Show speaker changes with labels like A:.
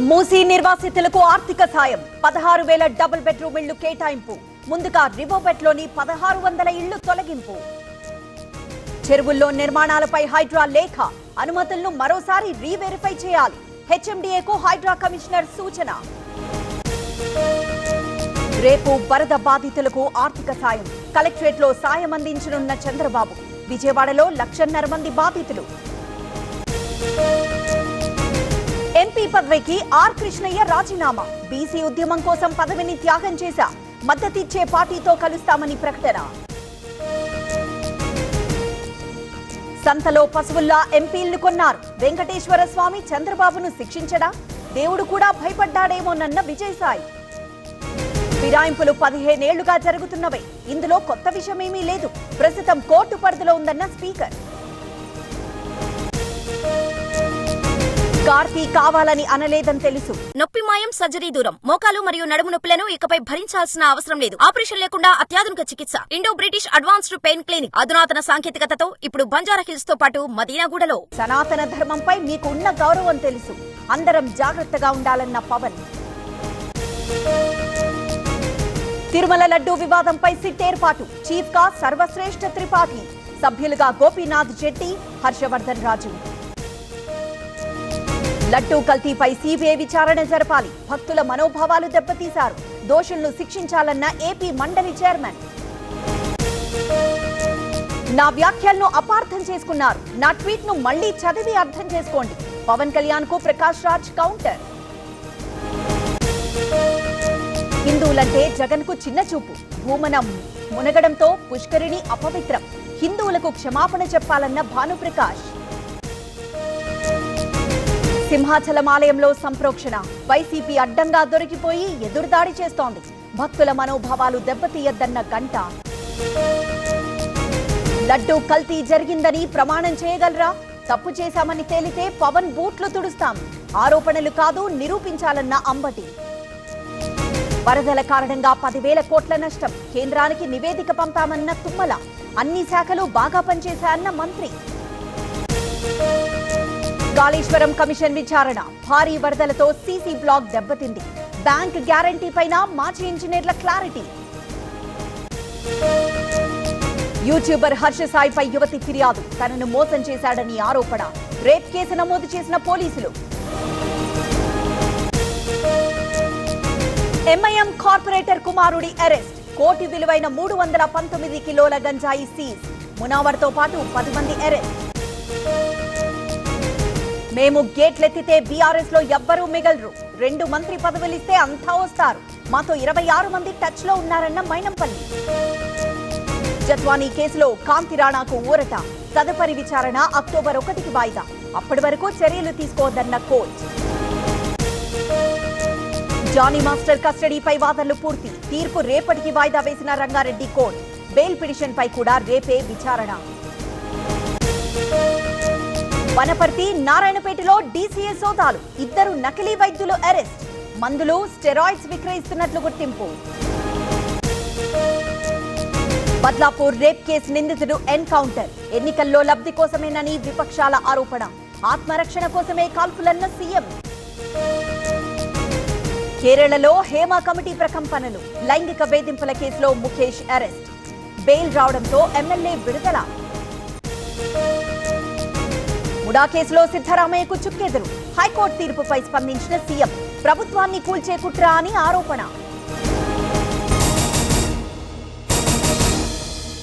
A: మూసీ నిర్వాసితులకు ఆర్థిక సాయం 16,000 డబుల్ బెడ్రూమ్ ఇళ్లు కేటాయింపు. ముందుగా రివోబెట్లోని 1600 ఇళ్లు తొలగింపు. చెరువుల్లో నిర్మాణాలపై హైడ్రా లేఖ, అనుమతులను మరోసారి రీవెరిఫై చేయాలి. హెచ్ఎండీఏకు హైడ్రా కమిషనర్ సూచన. రేపు వరద బాధితులకు ఆర్థిక సాయం. కలెక్టరేట్లో సాయం అందించనున్న చంద్రబాబు. విజయవాడలో 1,50,000 మంది బాధితులు. ఎంపీ పదవికి ఆర్ కృష్ణయ్య రాజీనామా. బీసీ ఉద్యమం కోసం పదవిని త్యాగం చేశా. మద్దతిచ్చే పార్టీతో కలుస్తామని ప్రకటన. సంతలో పశువుల్లా ఎంపీలను కొన్నారు. వెంకటేశ్వర స్వామి చంద్రబాబును శిక్షించడా? దేవుడు కూడా భయపడ్డాడేమోనన్న విజయసాయి. ఫిరాయింపులు 15 ఏళ్లుగా జరుగుతున్నవే. ఇందులో కొత్త విషయమేమీ లేదు. ప్రస్తుతం కోర్టు పరిధిలో ఉందన్న స్పీకర్. కార్తీ కావాలని అనలేదని తెలుసు.
B: నొప్పి మాయం, సర్జరీ దూరం. మోకాలు మరియు నడుము నొప్పులను ఇకపై భరించాల్సిన అవసరం లేదు. ఆపరేషన్ లేకుండా అత్యాధునిక చికిత్స. Indo British advanced pain clinic. అధునాతన సాంకేతికతతో ఇప్పుడు బంజారా హిల్స్ తో పాటు మదీనాగూడలో.
A: సనాతన ధర్మంపై మీకు ఉన్న గౌరవం తెలుసు. అందరం జాగ్రత్తగా ఉండాలన్న పవన్. తిరుమల లడ్డూ వివాదంపై సిట్ ఏర్పాటు. చీఫ్ గా సర్వశ్రేష్ఠ త్రిపాఠి, సభ్యులుగా గోపీనాథ్ జెట్టి, హర్షవర్ధన్ రాజు. లడ్డూ కల్తీపై సీబీఐ విచారణ జరపాలి. భక్తుల మనోభావాలు దెబ్బతీశారు. దోషులను శిక్షించాలన్న ఏపీ మండలి చైర్మన్. నా వ్యాఖ్యలను అపార్థం చేసుకున్నారు. నా ట్వీట్ ను మళ్లీ చదివి అర్థం చేసుకోండి. పవన్ కళ్యాణ్ కు ప్రకాష్ రాజ్ కౌంటర్. హిందువులంటే జగన్ కు చిన్న చూపు. భూమనం మునగడంతో పుష్కరిణి అపవిత్రం. హిందువులకు క్షమాపణ చెప్పాలన్న భానుప్రకాష్. సింహాచలం ఆలయంలో సంప్రోక్షణ. వైసీపీ అడ్డంగా దొరికిపోయి ఎదురుదాడి చేస్తోంది. భక్తుల మనోభావాలు దెబ్బతీయద్దన్న గంట. లడ్డూ కల్తీ జరిగిందని ప్రమాణం చేయగలరా? తప్పు చేశామని తేలితే పవన్ బూట్లు తుడుస్తాం. ఆరోపణలు కాదు, నిరూపించాలన్న అంబటి. వరదల కారణంగా 10,000 కోట్ల నష్టం. కేంద్రానికి నివేదిక పంపామన్న తుమ్మల. అన్ని శాఖలు బాగా పనిచేశాయన్న మంత్రి. కాళేశ్వరం కమిషన్ విచారణ. భారీ వరదలతో సీసీ బ్లాక్ దెబ్బతింది. బ్యాంక్ గ్యారంటీ పైన మాజీ ఇంజనీర్ల క్లారిటీ. యూట్యూబర్ హర్ష సాయిపై యువతి ఫిర్యాదు. తనను మోసం చేశాడని ఆరోపణ. రేప్ కేసు నమోదు చేసిన పోలీసులు. ఎంఐఎం కార్పొరేటర్ కుమారుడి అరెస్ట్. కోటి విలువైన 319 కిలోల గంజాయి సీజ్. మునావర్తో పాటు 10 మంది అరెస్ట్. మేము గేట్లెత్తితే బీఆర్ఎస్ లో ఎవ్వరూ మిగలరు. 2 మంత్రి పదవులిస్తే అంతా వస్తారు. మాతో 26 మంది టచ్ లో ఉన్నారన్న మైనంపల్లి. జత్వానీ కేసులో కాంతి రాణాకు ఊరట. తదుపరి విచారణ అక్టోబర్ 1కి వాయిదా. అప్పటి వరకు చర్యలు తీసుకోవద్దన్న కోర్టు. జానీ మాస్టర్ కస్టడీపై వాదనలు పూర్తి. తీర్పు రేపటికి వాయిదా వేసిన రంగారెడ్డి కోర్టు. బెయిల్ పిటిషన్ పై కూడా రేపే విచారణ. వనపర్తి, నారాయణపేటలో డీసీఏ సోదాలు. 2 నకిలీ వైద్యులు అరెస్ట్. మందులు, స్టెరాయిడ్స్ విక్రయిస్తున్నట్లు గుర్తింపు. బద్లాపూర్ రేప్ కేసు నిందితుడు ఎన్కౌంటర్. ఎన్నికల్లో లబ్ధి కోసమేనని విపక్షాల ఆరోపణ. ఆత్మరక్షణ కోసమే కాల్పులన్న సీఎం. కేరళలో హేమ కమిటీ ప్రకంపనలు. లైంగిక వేధింపుల కేసులో ముఖేష్ అరెస్ట్. బెయిల్ రావడంతో ఎమ్మెల్యే విడుదల. ముడా కేసులో సిద్ధరామయ్యకు చుక్కెదురు. హైకోర్టు తీర్పుపై స్పందించిన సీఎం. ప్రభుత్వాన్ని కూల్చే కుట్ర అని ఆరోపణ.